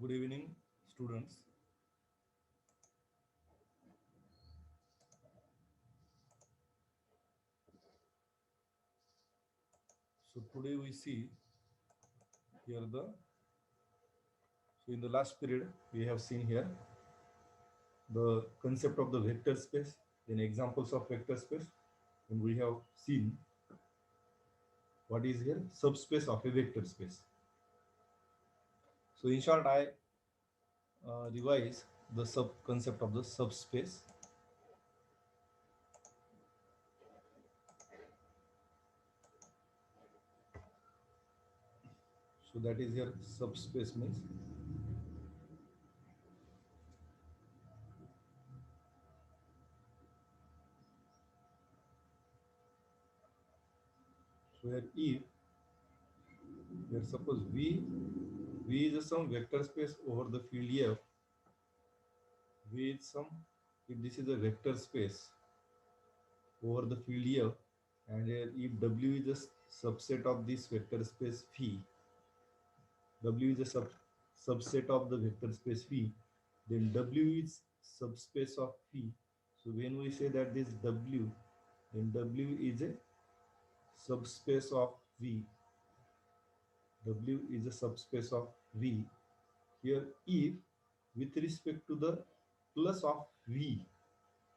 Good evening, students. So today we see here in the last period we have seen here the concept of the vector space, then examples of vector space, and we have seen what is here subspace of a vector space. So in short, I revise the sub concept of the subspace. So that is here subspace means so here if here suppose V is some vector space over the field F with some, if this is a vector space over the field here, and if W is a subset of this vector space phi, W is a subset of the vector space phi, then W is subspace of phi. So when we say that this W, then W is a subspace of V. W is a subspace of V. Here if with respect to the plus of V,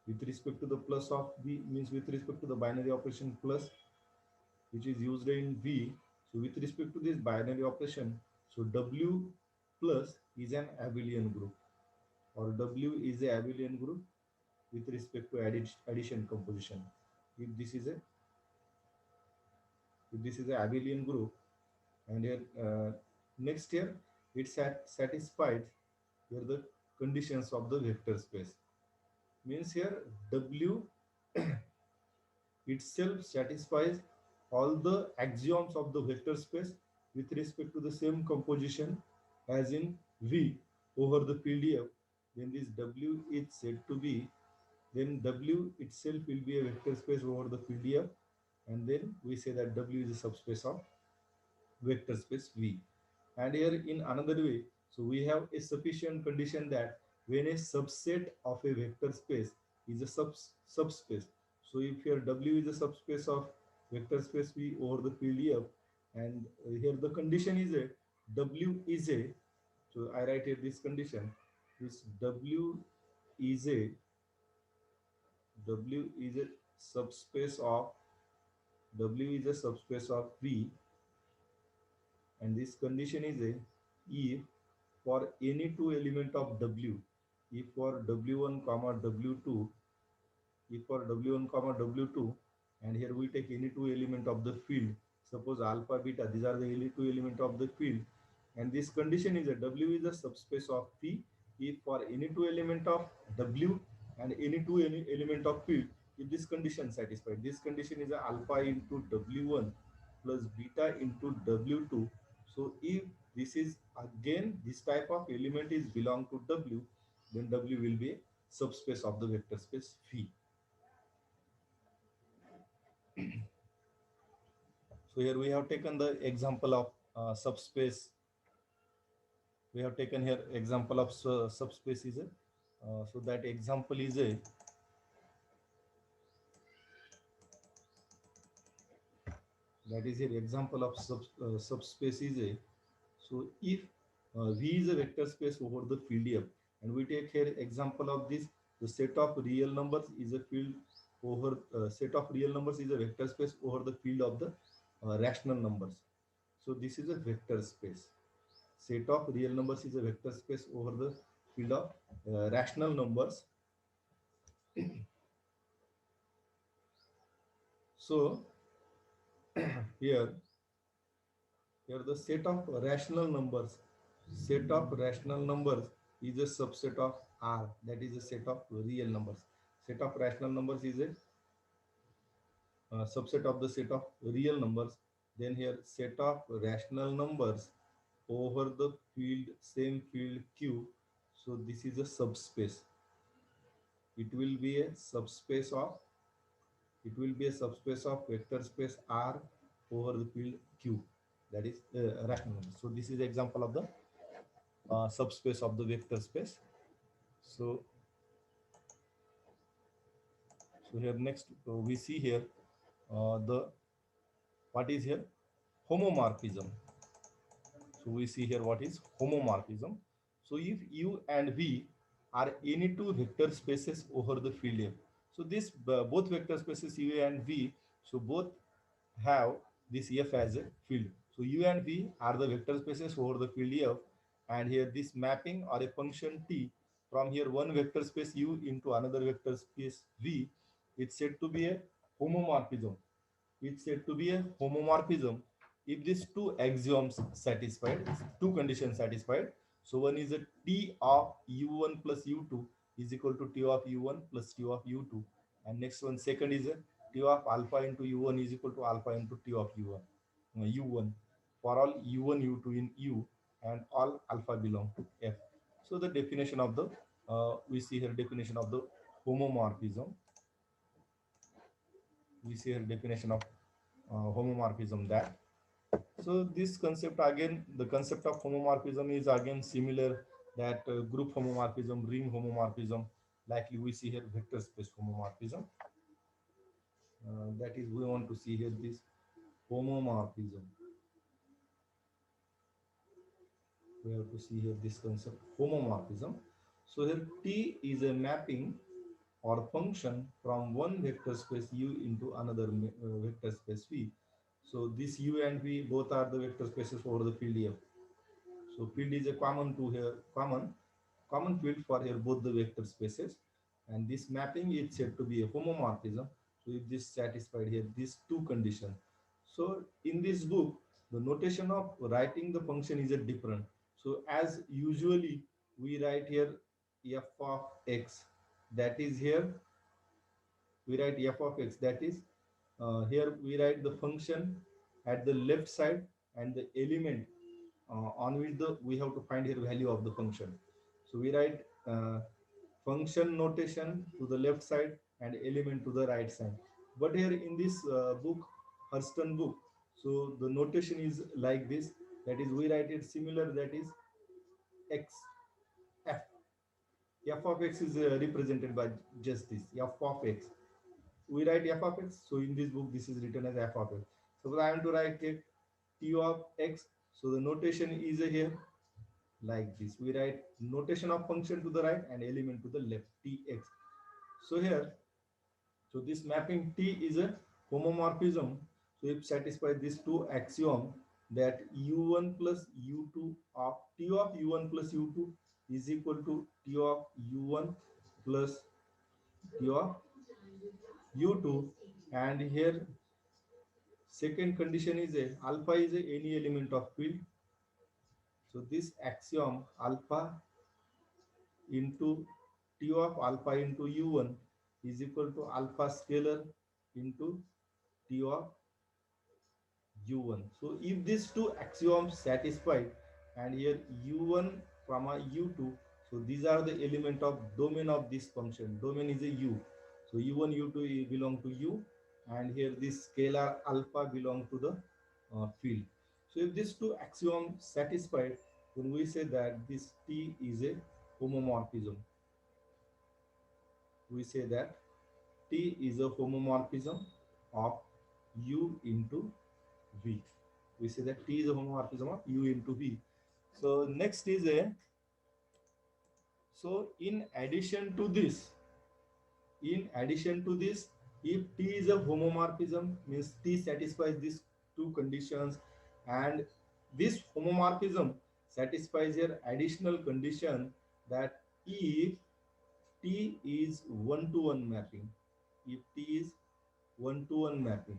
with respect to the plus of V means with respect to the binary operation plus which is used in V. So with respect to this binary operation, so W plus is an abelian group, or W is a abelian group with respect to addition composition. If this is a abelian group, and here next here it satisfied here the conditions of the vector space. Means here W itself satisfies all the axioms of the vector space with respect to the same composition as in V over the PDF. Then this W is said to be, then W itself will be a vector space over the PDF, and then we say that W is a subspace of vector space V. And here in another way, so we have a sufficient condition that when a subset of a vector space is a subspace, so if here W is a subspace of vector space V over the field F, and here the condition is a W is a, so I write here this condition, this W is a subspace of V, and this condition is a if for any two element of W, if for W1 comma W2, if for W1 comma W2, and here we take any two element of the field, suppose alpha beta, these are the any two element of the field, and this condition is that W is a subspace of P if for any two element of W and any element of field, if this condition satisfied. This condition is a alpha into W1 plus beta into W2. So if this is again this type of element is belong to W, then W will be a subspace of the vector space phi. So here we have taken the example of subspace. We have taken here example of subspace is a so that example is a, that is here example of subspace is a, so if V is a vector space over the field F, and we take here example of this, the set of real numbers is a field over set of real numbers is a vector space over the field of the rational numbers. So this is a vector space. Set of real numbers is a vector space over the field of rational numbers. So here the set of rational numbers, is a subset of R, that is a set of real numbers. Set of rational numbers is a subset of the set of real numbers. Then here set of rational numbers over the field, same field Q, so this is a subspace. It will be a subspace of, vector space R over the field Q, that is rational numbers. So this is example of the subspace of the vector space. So, so here next we see here the what is here homomorphism. So we see here what is homomorphism. So if U and V are any two vector spaces over the field F. So this both vector spaces U and V, so both have this F as a field. So U and V are the vector spaces over the field F, and here this mapping or a function T from here one vector space U into another vector space V, it's said to be a homomorphism. It's said to be a homomorphism if these two axioms satisfied, two conditions satisfied. So one is a T of u1 plus u2 is equal to T of u1 plus T of u2, and next one second is a T of alpha into u1 is equal to alpha into T of u1 u1 for all u1 u2 in U and all alpha belong to F. So the definition of the we see here definition of the homomorphism. We see here definition of homomorphism that. So this concept again, the concept of homomorphism is again similar that group homomorphism, ring homomorphism, likely we see here vector space homomorphism. That is we want to see here this homomorphism. We have to see here this concept homomorphism. So here T is a mapping or function from one vector space U into another vector space V. So this U and V both are the vector spaces over the field F. So field is a common to here, common field for here both the vector spaces, and this mapping is said to be a homomorphism. So if this satisfied here these two conditions. So in this book, the notation of writing the function is a different. So as usually we write here f of x, that is here we write f of x, that is here we write the function at the left side and the element on which the we have to find here value of the function. So we write function notation to the left side and element to the right side. But here in this book, Hurston book, so the notation is like this. That is, we write it similar. That is x f. F of x is represented by just this f of x. We write f of x. So in this book, this is written as f of x. Suppose I am to write a t of x. So the notation is here like this. We write notation of function to the right and element to the left, tx. So here, so this mapping T is a homomorphism. So if satisfy these two axiom that u1 plus u2 of T of u1 plus u2 is equal to T of u1 plus T of u2, and here second condition is a alpha is a any element of field. So this axiom alpha into T of alpha into u1 is equal to alpha scalar into T of u1. So if these two axioms satisfied, and here u1 comma u2, so these are the element of domain of this function. Domain is a u. So u1 u2 belong to u, and here this scalar alpha belong to the field. So if these two axioms satisfied, then we say that this T is a homomorphism. We say that T is a homomorphism of U into V. We say that T is a homomorphism of U into V. So next is a, so in addition to this, if T is a homomorphism, means T satisfies these two conditions, and this homomorphism satisfies here additional condition that if T is one-to-one mapping, if T is one-to-one mapping,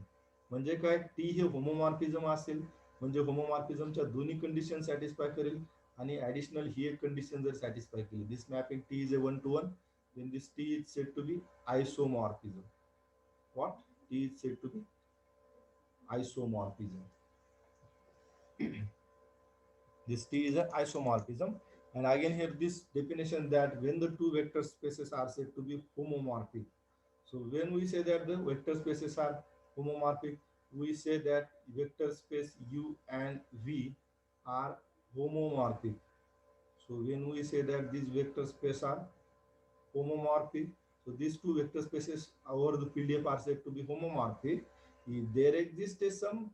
म्हणजे काय, T हे होमोमॉर्फिझम असेल म्हणजे होमोमॉर्फिझमच्या दोन्ही condition satisfy करेल आणि additional ही एक condition जर satisfy केली, this mapping T is a one two one, then this T is said to be isomorphism. What? T is said to be isomorphism. This T is an isomorphism. And again here this definition that when the two vector spaces are said to be homomorphic. So when we say that the vector spaces are homomorphic, we say that vector space U and V are homomorphic. So when we say that these vector space are homomorphic, so these two vector spaces over the field F are said to be homomorphic if there exists some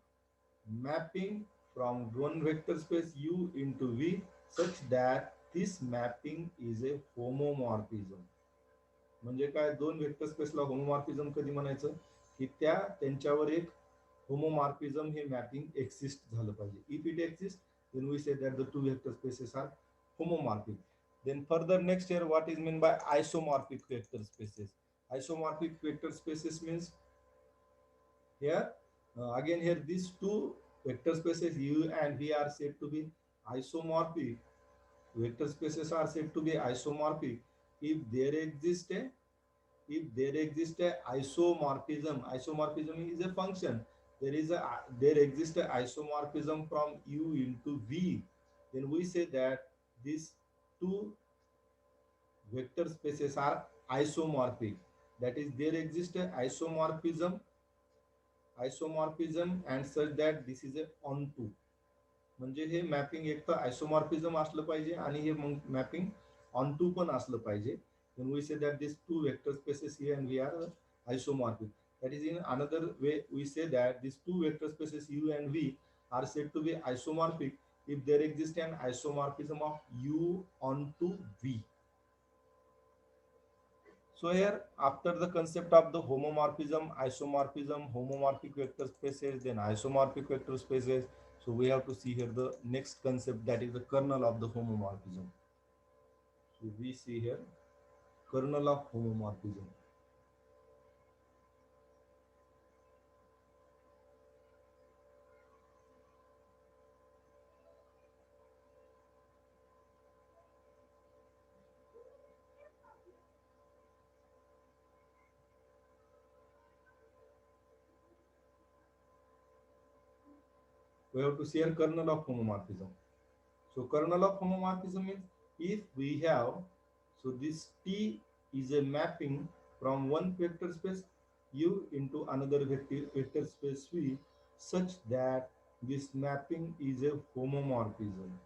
mapping from one vector space U into V such that this mapping is a homomorphism. म्हणजे काय, दोन vector स्पेसला होमोमॉर्फिझम कधी म्हणायचं की त्यांच्यावर एक होमोमॉर्फिझम हे mapping exist झालं पाहिजे. If it exist then we say that the two vector spaces are homomorphic. Then further next here, what is meant by isomorphic vector spaces? Isomorphic vector spaces means here again here these two vector spaces U and V are said to be isomorphic. Vector spaces are said to be isomorphic if there exists a isomorphism. Isomorphism is a function. There exists a isomorphism from U into V. Then we say that these two vector spaces are isomorphic. That is, there exists a isomorphism and such that this is a onto. म्हणजे हे mapping एक तर आयसोमॉर्फिझम असलं पाहिजे आणि हे mapping on to पण असलं पाहिजे. Then we say that these two vector spaces here and V are isomorphic. That is, in another way we say that these two vector spaces U and V are said to be isomorphic if there exists an isomorphism of U onto V. So here, after the concept of the homomorphism, isomorphism, homomorphic vector spaces, then isomorphic vector spaces, so we have to see here the next concept, that is the kernel of the homomorphism. So we see here kernel of homomorphism. We have to see here kernel of homomorphism. So kernel of homomorphism means if we have, so this T is a mapping from one vector space U into another vector space V such that this mapping is a homomorphism.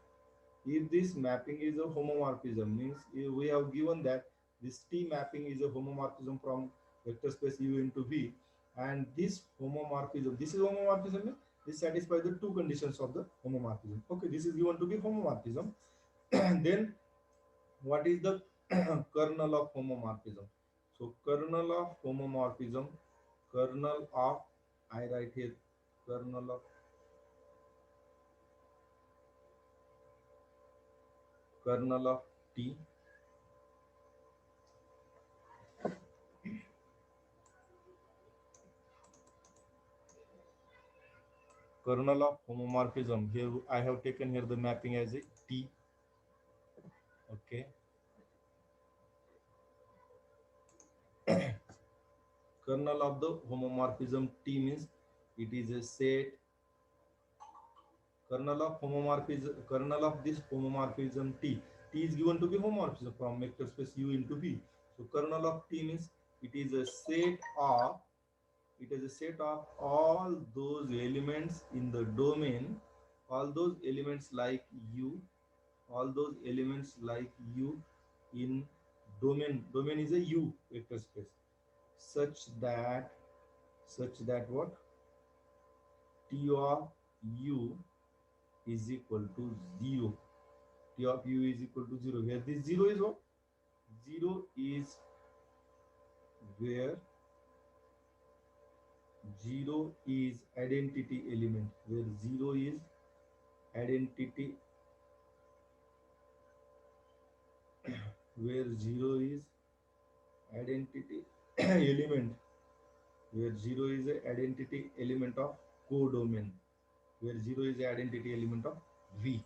If this mapping is a homomorphism, means we have given that this T mapping is a homomorphism from vector space U into V, and this homomorphism, this satisfies the two conditions of the homomorphism. Okay, this is given to be homomorphism. Then what is the kernel of homomorphism? So kernel of homomorphism, kernel of, I write here kernel of T kernel of homomorphism. Here I have taken here the mapping as a T. Okay. Kernel of the homomorphism T means it is a set. Kernel of this homomorphism T. T is given to be homomorphism from vector space U into V. So kernel of T means it is a set of all those elements in the domain, all those elements like U in domain is a U vector space, such that what, T of U is equal to 0. T of U is equal to 0, where this 0 is what? 0 is where 0 is identity element, where 0 is identity where 0 is identity element, where 0 is a identity element of codomain, where 0 is a identity element of V.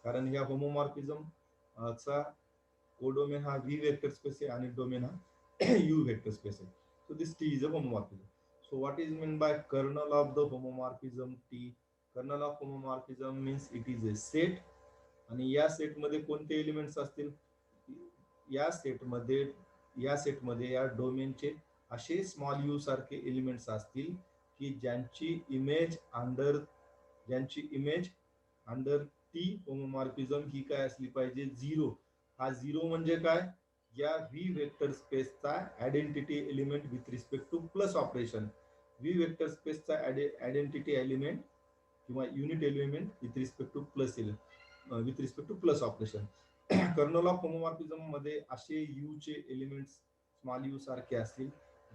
कारण ह्या होमोमॉर्फिझम चा codomain हा V vector space आहे आणि domain हा U vector space आहे. So this T is a homomorphism. So what is meant by kernel of the homomorphism T? Kernel of homomorphism means it is a set, आणि या set मध्ये कोणते elements असतील, या सेटमध्ये या डोमेनचे असे स्मॉल यू सारखे एलिमेंट्स असतील की ज्यांची इमेज अंडर टी होमोमॉर्फिझम ही काय असली पाहिजे, 0. हा 0 म्हणजे काय, या व्ही वेक्टर स्पेसचा identity element with respect to plus operation. V vector स्पेसचा आयडेंटिटी एलिमेंट किंवा unit element with respect to plus operation. Kernel of homomorphism मध्ये असे यू चे एलिमेंट्स स्मॉल यू सारखे असतील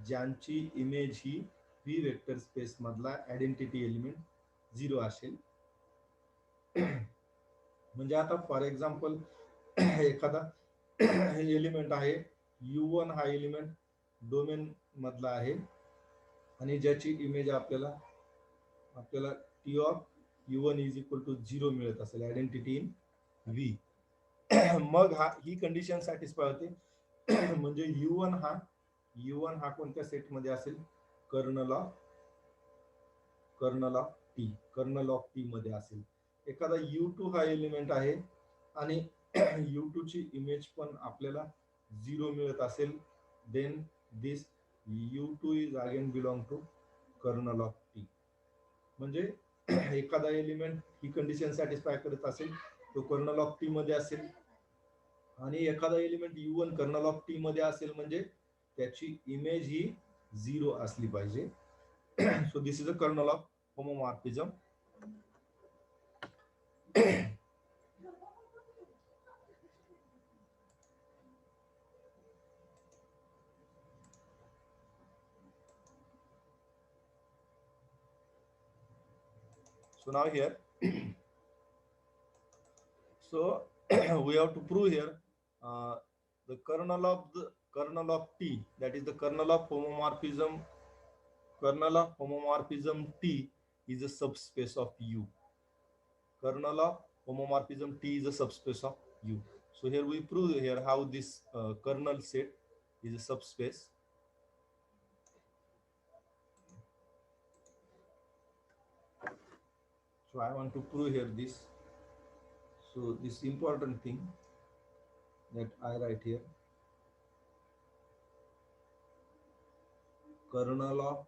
ज्यांची इमेज ही व्ही वेक्टर स्पेस मधला आयडेंटिटी एलिमेंट 0 असेल. म्हणजे आता फॉर एक्झाम्पल एखादा एलिमेंट आहे U1, हा एलिमेंट डोमेन मधला आहे आणि ज्याची इमेज आपल्याला T of U1 is equal to 0 मिळत असेल, आयडेंटिटी इन व्ही. मग ही कंडिशन सॅटिस्फाय होते. म्हणजे U1 हा कोणत्या सेट मध्ये असेल, कर्नल ऑफ टी मध्ये असेल. एखादा U2 हा एलिमेंट आहे आणि U2 ची इमेज पण आपल्याला 0 मिळत असेल, then this U2 is again belong to kernel of T. म्हणजे एखादा एलिमेंट ही कंडिशन सॅटिस्फाय करत असेल तो कर्नल ऑफ टी मध्ये असेल, आणि एखादा element U1 colonel of T मध्ये असेल म्हणजे त्याची इमेज ही 0 असली पाहिजे. So this is a kernel of homomorphism. So now here, so we have to prove here the kernel of T, that is the kernel of homomorphism. Kernel of homomorphism T is a subspace of U. Kernel of homomorphism T is a subspace of U. So here we prove here how this kernel set is a subspace. So I want to prove here this. So this important thing that I write here, kernel of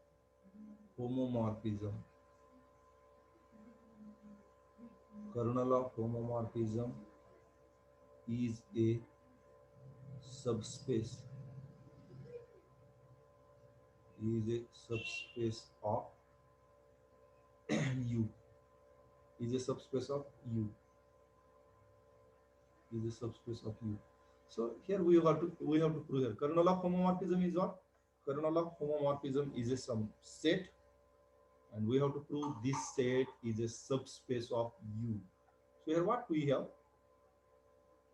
homomorphism. Kernel of homomorphism is a subspace. Of U. Is a subspace of U. Is a subspace of U. So here we have to prove here. Kernel of homomorphism is what? Kernel of homomorphism is a some set, and we have to prove this set is a subspace of U. So here what we have?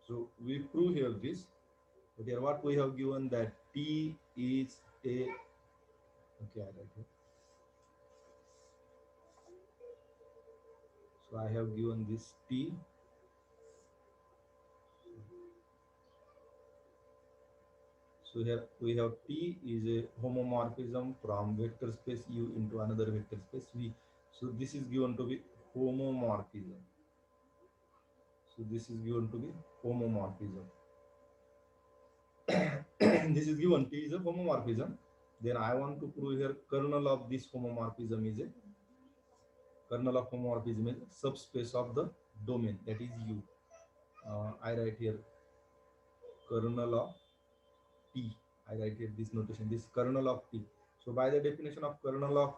So we prove here this. But here what we have given, that T is a, okay, I write here. So I have given this T. So here we have T is a homomorphism from vector space U into another vector space V. So this is given to be homomorphism. So this is given to be homomorphism. This is given, T is a homomorphism. Then I want to prove here kernel of this homomorphism is a subspace of the domain, that is U. I write here kernel of T. I write here this notation, this kernel of T. So by the definition of kernel of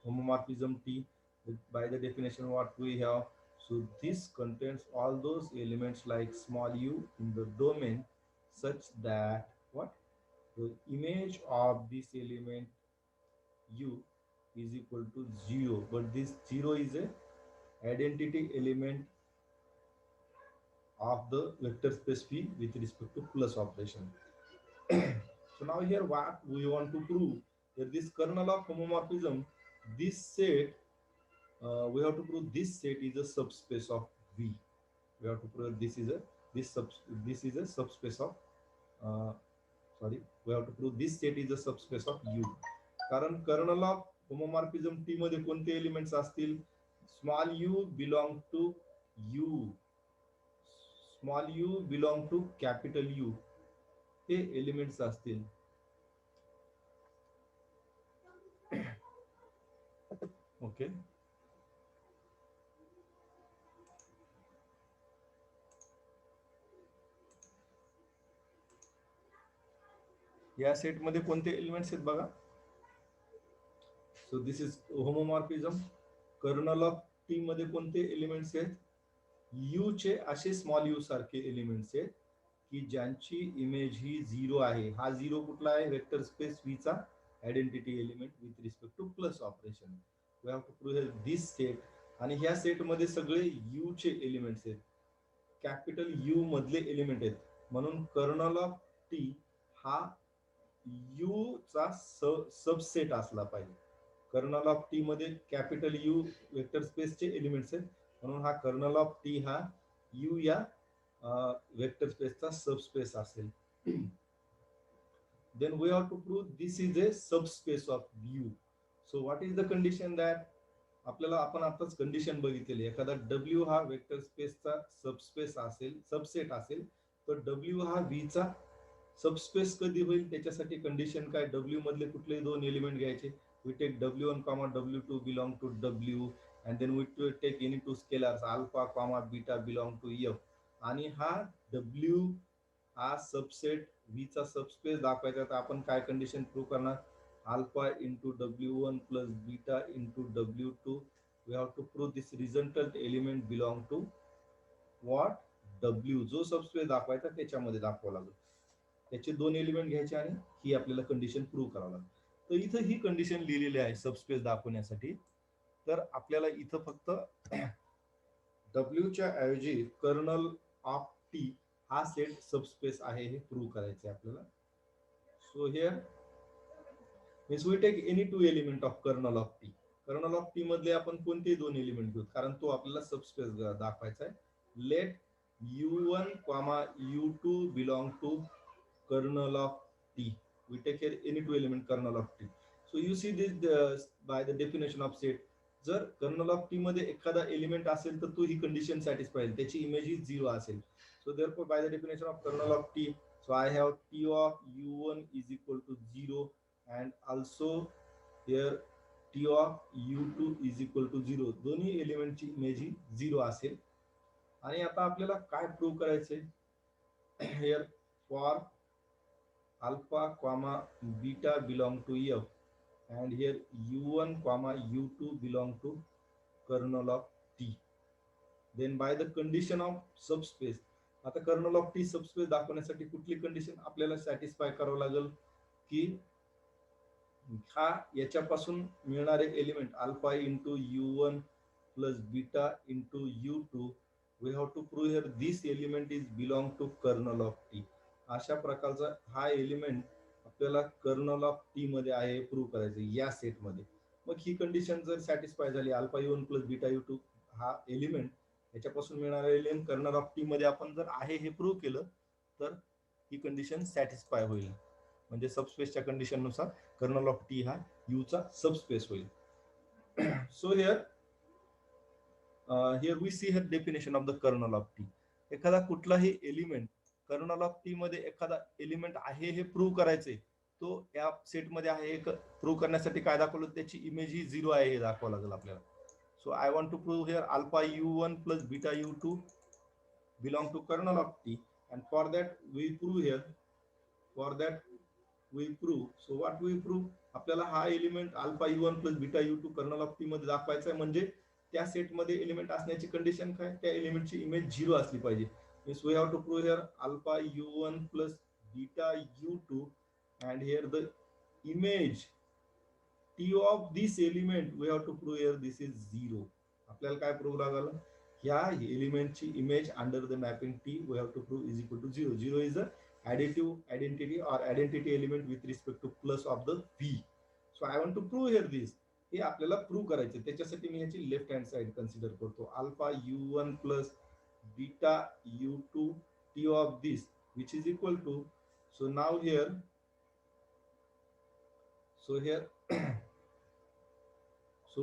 homomorphism T, by the definition what we have, so this contains all those elements like small u in the domain such that what, the image of this element u is equal to 0, but this 0 is a identity element of the vector space V with respect to plus operation. So now here what we want to prove, that this kernel of homomorphism, this set, we have to prove this set is a subspace of V. We have to prove this is a subspace of we have to prove this set is a subspace of U. कारण kernel of homomorphism T मध्ये कोणते elements असतील, small u belong to U, small u belong to capital U, हे elements असतील. Okay. या set मध्ये कोणते elements आहेत बघा. So this is homomorphism. Kernel of T मध्ये कोणते एलिमेंट्स आहेत? यू चे असे स्मॉल यू सारखे एलिमेंट्स आहेत की ज्यांची इमेज ही 0 आहे. हा 0 कुठला आहे? वेक्टर स्पेस व्ही चा identity element with respect to plus operation. We have to prove this set. आणि ह्या सेट मध्ये सगळे यू चे एलिमेंट्स आहेत, कॅपिटल यू मधले एलिमेंट आहेत. म्हणून कर्नल ऑफ टी हा यू चा सबसेट असला पाहिजे. कर्नल ऑफ टी मध्ये कॅपिटल यू वेक्टर स्पेसचे एलिमेंट्स आहेत, म्हणून हा कर्नल ऑफ टी हा यू या वेक्टर स्पेसचा सबस्पेस असेल. then we have to prove this is a subspace of U. So what is the condition that आपल्याला आपण आताच कंडिशन बघितलेली. एखादा W हा वेक्टर स्पेसचा सबस्पेस असेल, सबसेट असेल, तर W हा V चा सबस्पेस कधी होईल त्याच्यासाठी कंडिशन काय? W मधले कुठले दोन एलिमेंट घ्यायचे. we take W1 W2 belong to W and then we take any two scalars alpha beta belong to F. आणि हा W हा सबसेट V चा सबस्पेस दाखवायचा तर आपण काय कंडिशन प्रूव्ह करणार? Alpha into W1 plus beta into W2. We have to prove this resultant element belong to what? W. जो सबस्पेस दाखवायचा त्याच्यामध्ये दाखवावा लागेल. त्याचे दोन एलिमेंट घ्यायचे आणि ही आपल्याला कंडिशन प्रूव्ह करावं लागेल. तर इथं ही कंडिशन लिहिलेली आहे सबस्पेस दाखवण्यासाठी. तर आपल्याला इथं फक्त W च्या ऐवजी कर्नल ऑफ टी हा सेट सबस्पेस आहे हे प्रूव्ह करायचे आपल्याला. So here means we take any two element of kernel of T. Kernel of T मधले आपण कोणतेही दोन एलिमेंट घेऊ कारण तो आपल्याला सबस्पेस दाखवायचा आहे. Let U1, U2 belong to kernel of T. We take here any two element kernel of T. So you see this by the definition of set. जर कर्नल ऑफ टी मध्ये एखादा element असेल तर तो ही condition satisfy, त्याची image ही 0 असेल. So therefore by the definition of kernel of T, so I have T of U1 is equal to 0 and also here T of U2 is equal to 0. दोन्ही एलिमेंटची image ही 0 असेल. आणि आता आपल्याला काय प्रूव्ह करायचंय? here for alpha beta belong to F and here U1 U2 belong to kernel of T. then by the condition of subspace, आता kernel of T subspace दाखवण्यासाठी कुठली कंडिशन आपल्याला सॅटिस्फाय करावं लागेल की हा याच्यापासून मिळणारे element alpha into U1 plus beta into U2. We have to prove here this element is belong to kernel of T. अशा प्रकारचा हा एलिमेंट आपल्याला कर्नल ऑफ टी मध्ये आहे प्रूव्ह करायचं या सेट मध्ये. मग ही कंडिशन जर सॅटिस्फाय झाली, alpha U1 plus beta U2 हा एलिमेंट याच्यापासून मिळणारा एलिमेंट कर्नल ऑफ टी मध्ये आपण जर आहे हे प्रूव्ह केलं तर ही कंडिशन सॅटिस्फाय होईल. म्हणजे सबस्पेसच्या कंडिशन नुसार कर्नल ऑफ टी हा यू चा सबस्पेस होईल. So here we see here definition of the kernel of T. एखादा कुठलाही एलिमेंट कर्नल ऑफ टी मध्ये एखादा एलिमेंट आहे हे प्रूव्ह करायचंय, तो या सेट मध्ये आहे हे प्रूव्ह करण्यासाठी काय दाखवलं? त्याची इमेज ही 0 आहे हे दाखवावं लागेल आपल्याला. So I want to prove here alpha U1 plus beta U2 belong to kernel of T, and for that we prove here, for that we prove. So what we prove? आपल्याला हा element alpha U1 plus beta U2 kernel of T मध्ये दाखवायचा आहे. म्हणजे त्या set मध्ये element असण्याची condition काय? त्या एलिमेंटची इमेज 0 असली पाहिजे. Means we have to prove here alpha U1 plus beta U2 and here the image T of this element we have to prove here this is 0. आपल्याला काय प्रूव्ह लागलं? ह्या एलिमेंटची image under the mapping T we have to prove is equal to 0. 0 is the additive identity or identity element with respect to plus of the V. So I want to prove here this. हे आपल्याला prove करायचे. त्याच्यासाठी मी याची left hand side consider करतो. Alpha U1 plus beta U2 T of this which is equal to, so now here so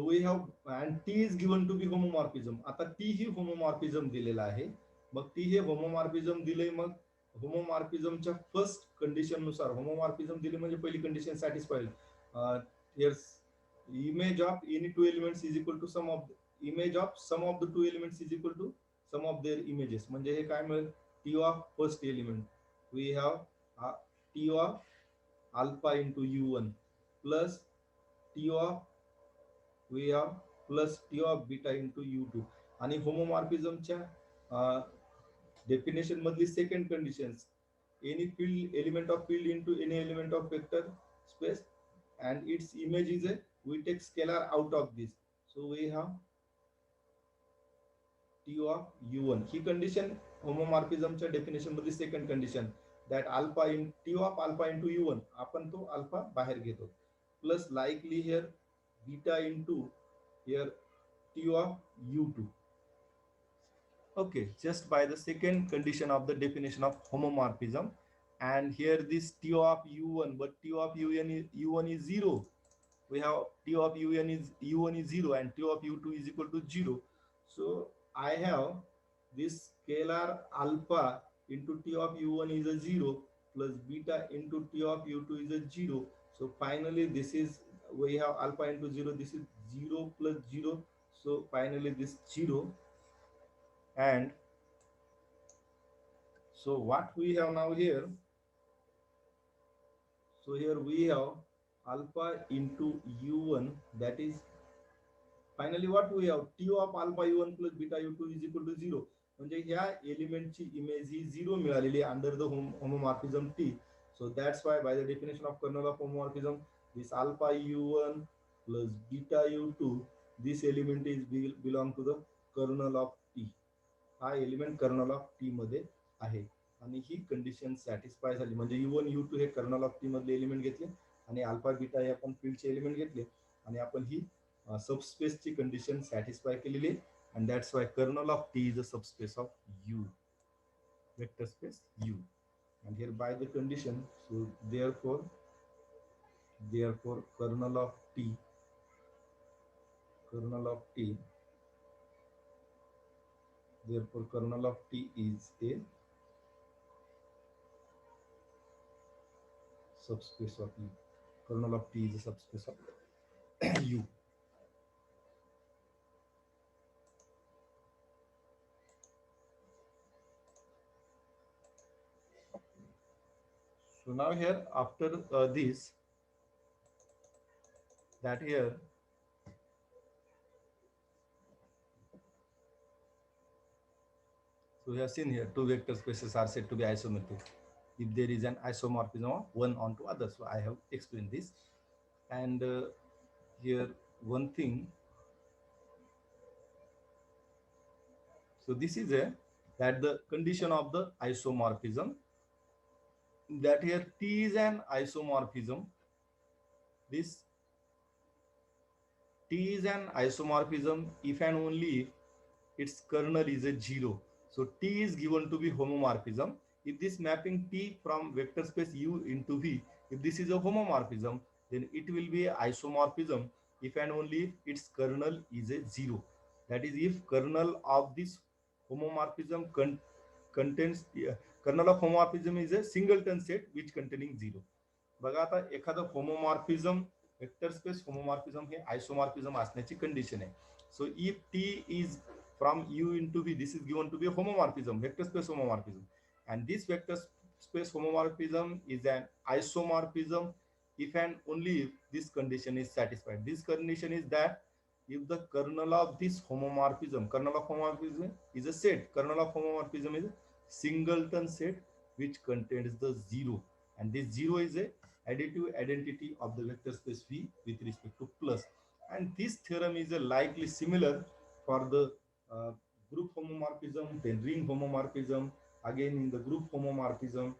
we have, and T is given to be homomorphism. आता T ही होमोमॉर्फिझम दिलेला आहे. मग T हे होमोमॉर्फिझम दिले, मग होमोमॉर्फिझमच्या first condition नुसार होमोमॉर्फिझम दिले म्हणजे पहिली condition satisfied. Here image of any two elements is equal to sum of image of sum of the two elements is equal to sum of their images. म्हणजे हे काय मिळेल? T of first element we have T of alpha into u1 plus t of we have plus t of beta into u2 आणि होमोमॉर्फिझमच्या definition मधली second conditions any field element of field into any element of vector space and its image is a we take scalar out of this, so we have t of u1 ही condition होमोमॉर्फिझमच्या definition मधली second condition that alpha in t of alpha into u1 आपण तो alpha बाहेर घेतो plus likely here beta into here t of u2. Okay, just by the second condition of the definition of homomorphism, and here this t of u1, but t of u1 is 0. We have t of u1 is 0 and t of u2 is equal to 0. So I have this scalar alpha into t of u1 is a 0 plus beta into t of u2 is a 0. So finally this is we have alpha into 0, this is 0 plus 0. So finally this 0. And so what we have now here, so here we have alpha into u1, that is finally what we have t of alpha u1 plus beta u2 is equal to 0. म्हणजे ह्या एलिमेंटची image ही 0 मिळालेली under the homomorphism t. So that's why by the definition of kernel of homomorphism, this alpha u1 plus beta u2, this element is belong to the kernel of t. हा element colonel of T मध्ये आहे आणि ही condition satisfy झाली म्हणजे u1 u2 हे kernel of T मधले element घेतले आणि अल्फा बीटा हे आपण फील्डचे एलिमेंट घेतले आणि आपण ही सबस्पेसची कंडिशन सॅटिस्फाय केलेली आहे. and that's why kernel of t is a subspace of u, vector space u. And here by the condition, so therefore kernel of t therefore kernel of t is a subspace of u. Kernel of t is a subspace of u. So now here after this, that here so we have seen here two vector spaces are said to be isomorphic if there is an isomorphism of one onto other. So I have explained this. And here one thing, so this is a that the condition of the isomorphism, that here t is an isomorphism, this t is an isomorphism if and only if its kernel is a 0. So t is given to be homomorphism if this mapping t from vector space u into v, if this is a homomorphism, then it will be a isomorphism if and only if its kernel is a 0. That is, if kernel of this homomorphism contains kernel of homomorphism is a singleton set which containing 0. बघा आता एखादं होमोमॉर्फिझम vector space होमोमॉर्फिझम हे आयसोमॉर्फिझम असण्याची condition आहे. So if T is from u into v, this is given to be a homomorphism, vector space homomorphism, and this vector space homomorphism is an isomorphism if and only if this condition is satisfied. This condition is that if the kernel of this homomorphism, kernel of homomorphism is a set, kernel of homomorphism is a singleton set which contains the 0, and this 0 is a additive identity of the vector space v with respect to plus. And this theorem is a likely similar for the group homomorphism, then ring homomorphism. Again in the group homomorphism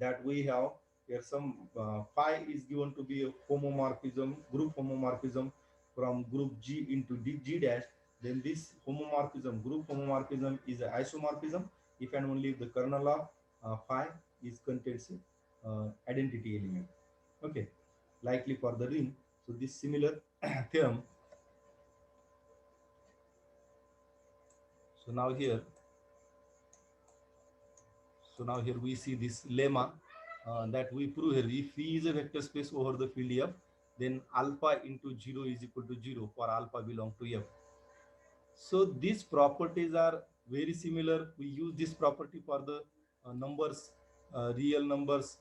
that we have here, some phi is given to be a homomorphism, group homomorphism from group G into G dash. Then this homomorphism, group homomorphism, is an isomorphism if and only if the kernel of phi is contains identity element. Okay, likely for the ring. So this similar theorem. So now here we see this lemma that we prove here. If V is a vector space over the field F, then alpha into 0 is equal to 0 for alpha belong to F. So these properties are very similar. We use this property for the numbers, real numbers,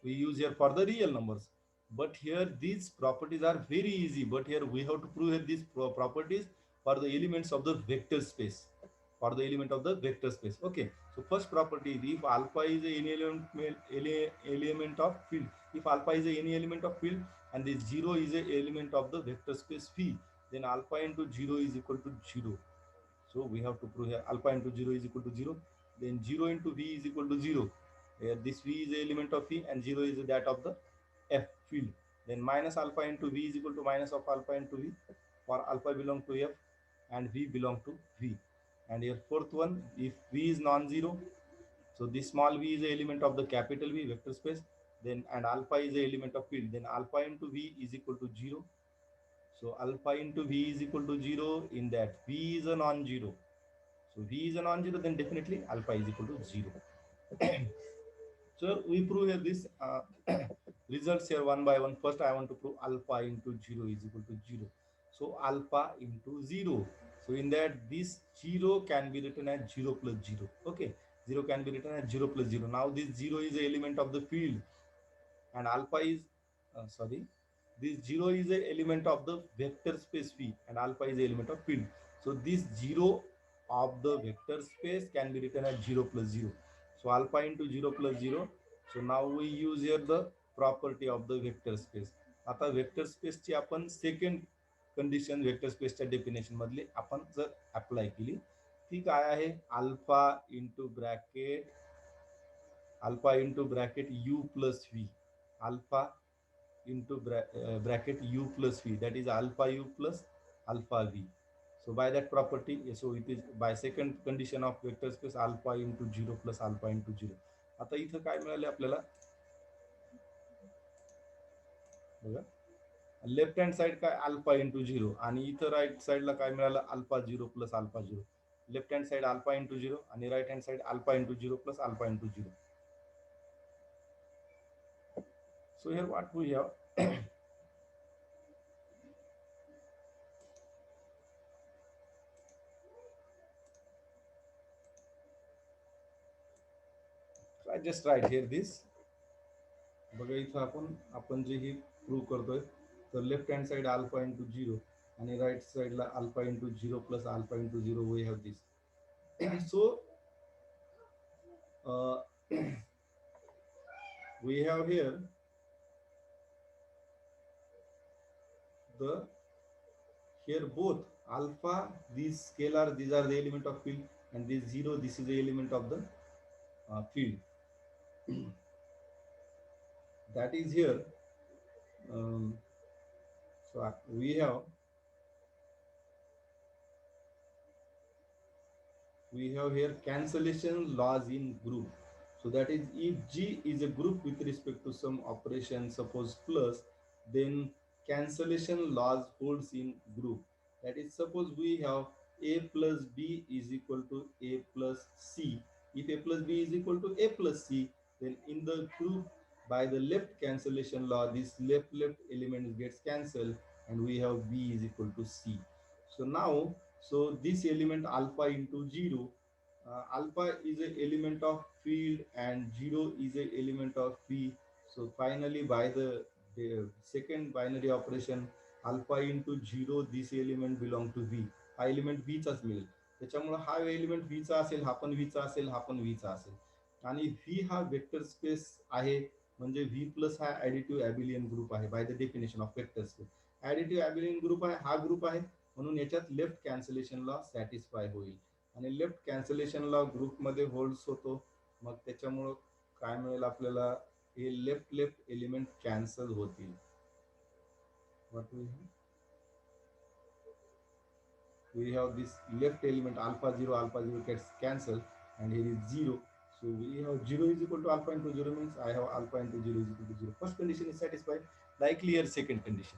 we use here for the real numbers. But here these properties are very easy, but here we have to prove here these properties for the elements of the vector space, for the element of the vector space. Okay, so first property, if alpha is any element of field, if alpha is any element of field and this 0 is a element of the vector space phi, then alpha into 0 is equal to 0. So we have to prove here alpha into 0 is equal to 0. Then 0 into v is equal to 0. Here this v is the element of v and 0 is that of the f field. Then minus alpha into v is equal to minus of alpha into v, for alpha belong to f and v belong to v. And here fourth one, if v is non-zero, so this small v is the element of the capital V vector space, then and alpha is the element of field, then alpha into v is equal to 0. So alpha into v is equal to 0 in that v is a non-zero. So v is a non-zero, then definitely alpha is equal to 0. So we prove here this results here one by one. First, I want to prove alpha into 0 is equal to 0. So alpha into 0. So in that this 0 can be written as 0 plus 0. Okay, 0 can be written as 0 plus 0. Now this 0 is the element of the field and alpha is, sorry, this 0 is the element of the vector space phi and alpha is the element of field. So this 0 of the vector space can be written as 0 plus 0. So alpha into 0 plus 0. So now we use here the property of the vector space. आता vector स्पेसची आपण second condition vector स्पेसच्या definition मधली आपण जर apply केली, ती काय आहे, alpha into bracket u plus v, alpha into bracket u plus v, that is alpha u plus alpha v. So by that property, so it is by second condition of vector space alpha into 0 plus alpha into 0. आता इथं काय मिळाले आपल्याला बघा, left hand side काय alpha into 0 आणि इथं right साइडला काय मिळालं alpha 0 plus alpha 0. Left hand side alpha into 0 आणि right hand side alpha into 0 plus alpha into 0. So here what we have, so I just write here this. बघा इथं आपण जे ही प्रूव्ह करतोय, तर left hand side alpha into 0 आणि right साइडला alpha into 0 plus alpha into 0 we have this. So we have here both alpha, these scalar, these are the element of field, and this 0, this is the element of the field. That is here. So we have here cancellation laws in group. So that is, if G is a group with respect to some operation, suppose plus, then cancellation laws holds in group. That is, suppose we have A plus B is equal to A plus C. If A plus B is equal to A plus C, then in the group, by the left cancellation law, this left element gets cancelled and we have B is equal to C. So now, so this element alpha into 0, alpha is an element of field and 0 is an element of phi. So finally by the second binary operation, alpha into 0, this element belong to v. हा element v चाच मिळेल. त्याच्यामुळे हा element v चा असेल, हा पण v चा असेल, हा पण v चा असेल. आणि v हा वेक्टर स्पेस आहे, म्हणजे v प्लस हा ऍडिटिव्ह ॲबिलियन ग्रुप आहे bye the definition of vector space. Additive abelian group आहे, हा ग्रुप आहे, म्हणून याच्यात लेफ्ट कॅन्सलेशन लॉ सॅटिस्फाय होईल आणि लेफ्ट कॅन्सलेशन लॉ ग्रुप मध्ये होल्ड्स होतो. मग त्याच्यामुळं काय मिळेल आपल्याला, हे लेफ्ट एलिमेंट कॅन्सल होतील. we have this left element alpha 0 gets cancelled and here is 0. So we have 0 is equal to alpha into 0 means I have alpha into 0 is equal to 0. First condition is satisfied. Likely here second condition.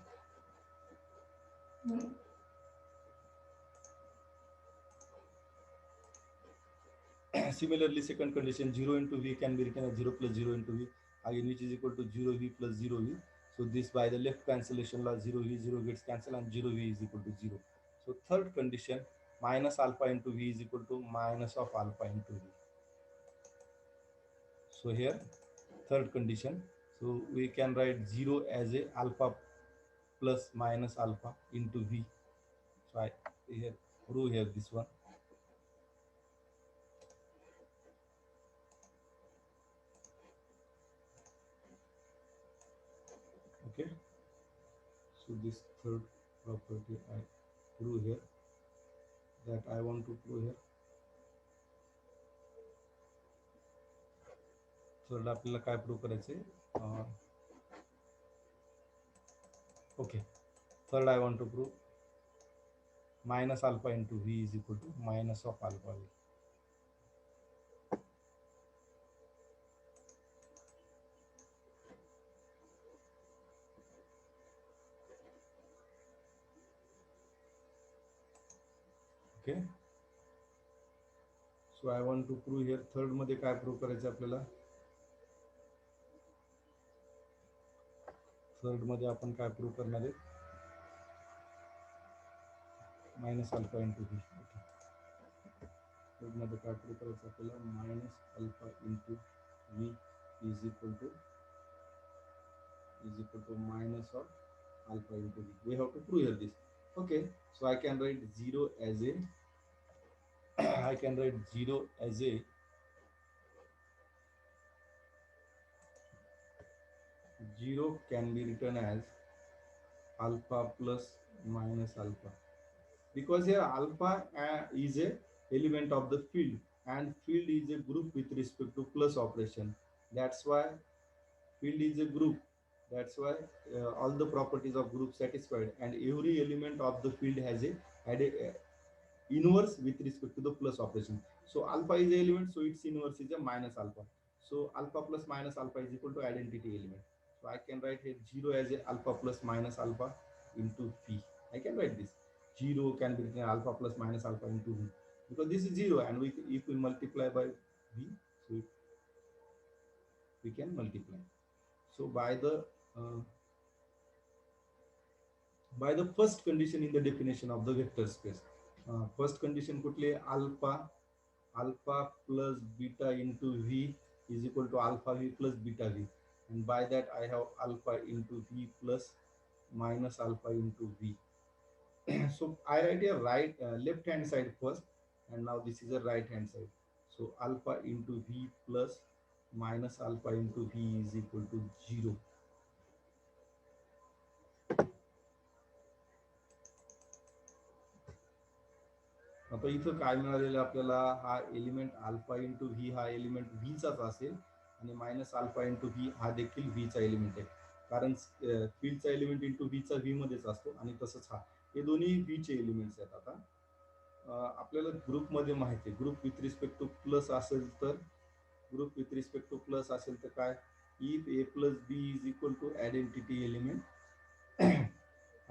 Similarly, second condition 0 into v can be written as 0 plus 0 into v, again which is equal to 0v plus 0v. So this by the left cancellation law 0v gets cancelled and 0v is equal to 0. So third condition, minus alpha into v is equal to minus of alpha into v. So here third condition, So we can write 0 as a alpha plus minus alpha into V. So I here prove here this one. Okay. So this third property I prove here, that I want to prove here. Third आपल्याला काय prove करायचे. Okay, third I want to prove minus alpha into V is equal to minus of alpha V. Okay, so I want to prove here third मध्ये काय prove करायचं आपल्याला. Third मध्ये आपण काय प्रूव्ह करणार आहे, minus alpha into V. Third मध्ये काय प्रूव्ह करायचं आपल्याला, minus alpha into V is equal to minus of alpha into v. We have to prove here this. Okay, so I can write 0 as a I can write 0 as a 0 can be written as alpha plus minus alpha, because here alpha is a element of the field, and field is a group with respect to plus operation. That's why field is a group. That's why all the properties of group satisfied, and every element of the field has a inverse with respect to the plus operation. So alpha is the element, so its inverse is a minus alpha. So alpha plus minus alpha is equal to identity element. So I can write here 0 as a alpha plus minus alpha into V. I can write this 0 can be written alpha plus minus alpha into V, because this is 0, and if we multiply by V, so we can multiply. So by the first condition in the definition of the vector space, first condition कुठली, alpha plus beta into V is equal to alpha V plus beta V, and by that I have alpha into V plus minus alpha into V. So I write here left hand side first, and now this is a right hand side. So alpha into V plus minus alpha into V is equal to 0. आता इथं काय मिळालेलं आपल्याला, हा element alpha into V हा element व्हीचाच असेल, आणि minus alpha into V हा देखील व्हीचा एलिमेंट आहे, कारण फील्डचा एलिमेंट इंटू व्हीचा व्ही मध्येच असतो, आणि तसंच हा, हे दोन्ही व्हीचे एलिमेंट्स आहेत. आता आपल्याला ग्रुपमध्ये माहिती आहे, group with respect to plus असेल तर काय, if A plus B is equal to identity element.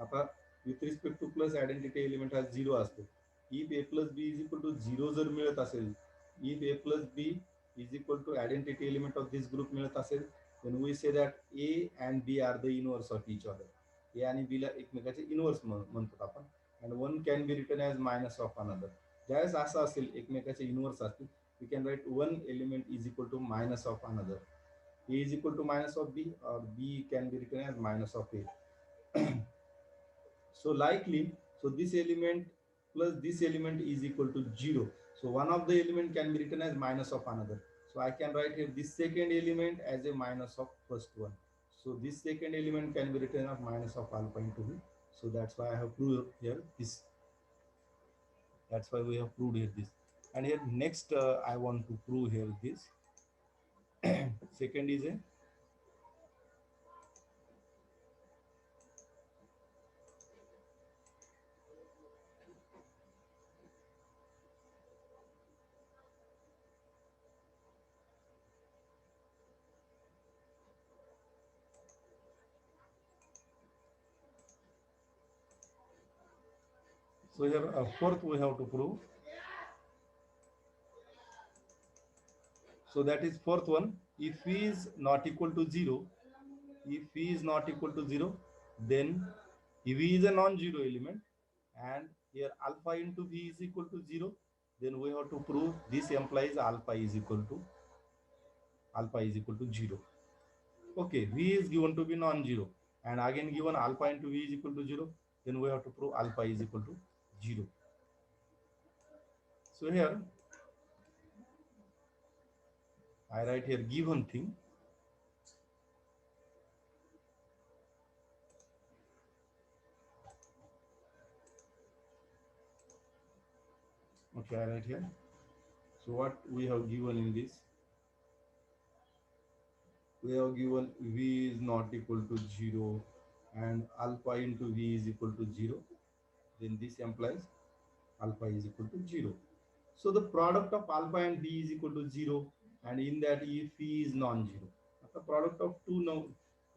आता with respect to plus identity element हा 0 असतो. If A plus B is equal to 0 जर मिळत असेल, if A plus B is equal to identity element of this group मिळत असेल, then we say that A and B are the inverse of each other. A आणि B ला एकमेकाचे inverse म्हणतो आपण, and one can be written as minus of another. ज्यावेळेस असं असेल एकमेकाचे inverse असतील, we can write one element is equal to minus of another. A is equal to minus of B, or B can be written as minus of A. So likely, so this element plus this element is equal to 0. So one of the element can be written as minus of another. So I can write here this second element as a minus of first one. So this second element can be written as minus of alpha into V. So that's why I have proved here this. That's why we have proved here this. And here next I want to prove here this. Second is a so here fourth we have to prove. So that is fourth one. If V is not equal to 0, then if V is a non-zero element, and here alpha into V is equal to 0, then we have to prove this implies alpha is equal to 0. Okay, V is given to be non-zero, and again given alpha into V is equal to 0, then we have to prove alpha is equal to 0. So here, I write here given thing. Okay, I write here. So what we have given in this, we have given V is not equal to 0 and alpha into V is equal to 0. Then this implies alpha is equal to 0. So the product of alpha and V is equal to 0, and in that if V is non-zero, the product of two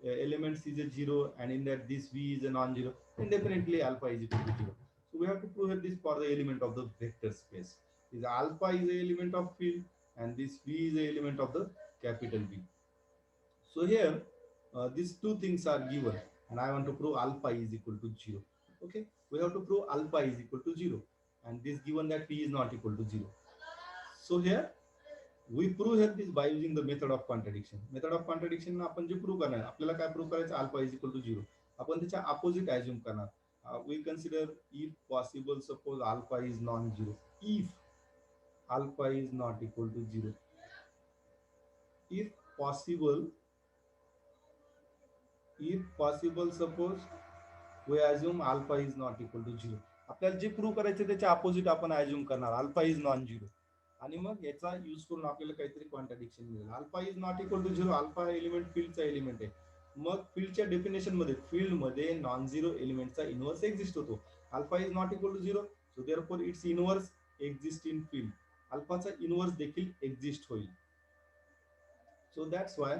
elements is a 0, and in that this V is a non-zero, then definitely alpha is equal to 0. So we have to prove this for the element of the vector space. Is alpha is the element of field, and this V is the element of the capital V. So here, these two things are given, and I want to prove alpha is equal to 0. Okay, we have to prove alpha is equal to 0, and this given that P is not equal to 0. So here, we prove here this by using the method of contradiction. Method of contradiction आपण जे prove करणार, आपल्याला काय prove करायचं, alpha is equal to 0. आपण त्याच्या opposite assume करणार. We consider if possible, suppose alpha is non-zero. If alpha is not equal to 0, if possible, suppose we assume alpha is not equal to 0. आपल्याला जे prove करायचे त्याच्या opposite आपण assume करणार, alpha is non zero, आणि मग याचा use करून आपल्याला काहीतरी कॉन्ट्रडिक्शन मिळेल. Alpha is not equal to 0, alpha element फील्डचा एलिमेंट आहे. मग फील्डच्या डेफिनेशन मध्ये फील्डमध्ये नॉन झिरो एलिमेंटचा इनव्हर्स एक्झिस्ट होतो. Alpha is not equal to 0, so therefore its inverse exist in field. अल्फाचा इनव्हर्स देखील एक्झिस्ट होईल. सो दॅट्स वाय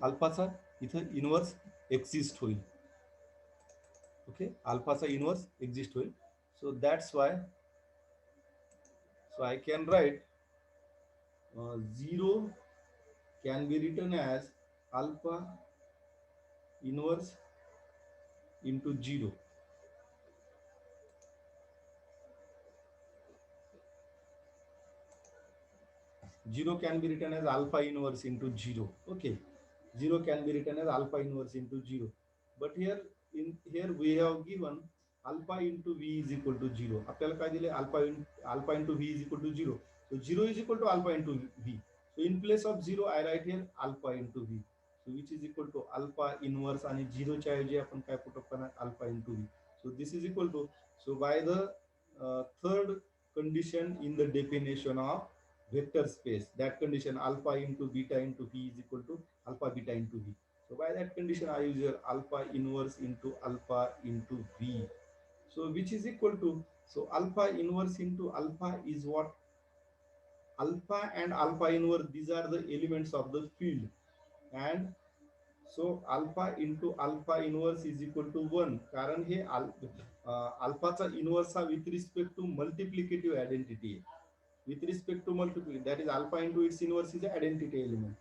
अल्फाचा इथं इनव्हर्स एक्झिस्ट होईल. Okay, alpha's inverse exist will, so that's why, so I can write 0 can be written as alpha inverse into 0. Zero can be written as alpha inverse into 0. Okay, 0 can be written as alpha inverse into 0, but here we have given alpha into V is equal to 0. आपल्याला काय दिले, alpha into V is equal to 0. So 0 is equal to alpha into V. So in place of 0 I write here alpha into V. So which is equal to alpha inverse, आणि 0 च्या ऐवजी आपण काय put up करणार, alpha into V. So this is equal to, so by the third condition in the definition of vector space, that condition alpha into beta into V is equal to alpha beta into V. So by that condition I use here alpha inverse into alpha into V. So which is equal to, so alpha inverse into alpha is what, alpha and alpha inverse, these are the elements of the field, and so alpha into alpha inverse is equal to 1. कारण हे अल्फाचा inverse हा with respect to multiplicative identity आहे. With respect to multiplicative, that is alpha into its inverse is an identity element.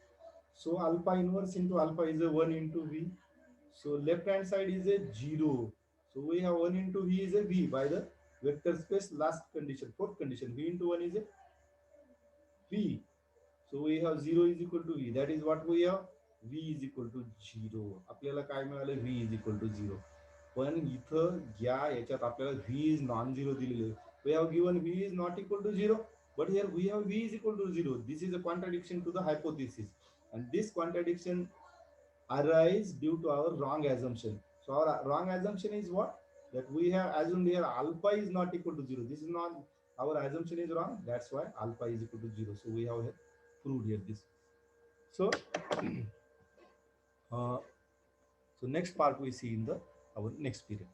So alpha inverse into alpha is a 1 into V. So left hand side is a 0. So we have 1 into V is a V by the vector space last condition, fourth condition. V into 1 is a V. So we have 0 is equal to V. That is what we have. V is equal to 0. आपल्याला काय मिळालं, V is equal to 0. पण इथं या याच्यात आपल्याला V is non-zero दिलेले. We have given V is not equal to 0, but here we have V is equal to 0. This is a contradiction to the hypothesis, and this contradiction arise due to our wrong assumption. So our wrong assumption is what? That we have assumed here alpha is not equal to 0. This is not, our assumption is wrong. That's why alpha is equal to 0. So we have here proved here this. So so next part we see in the our next period.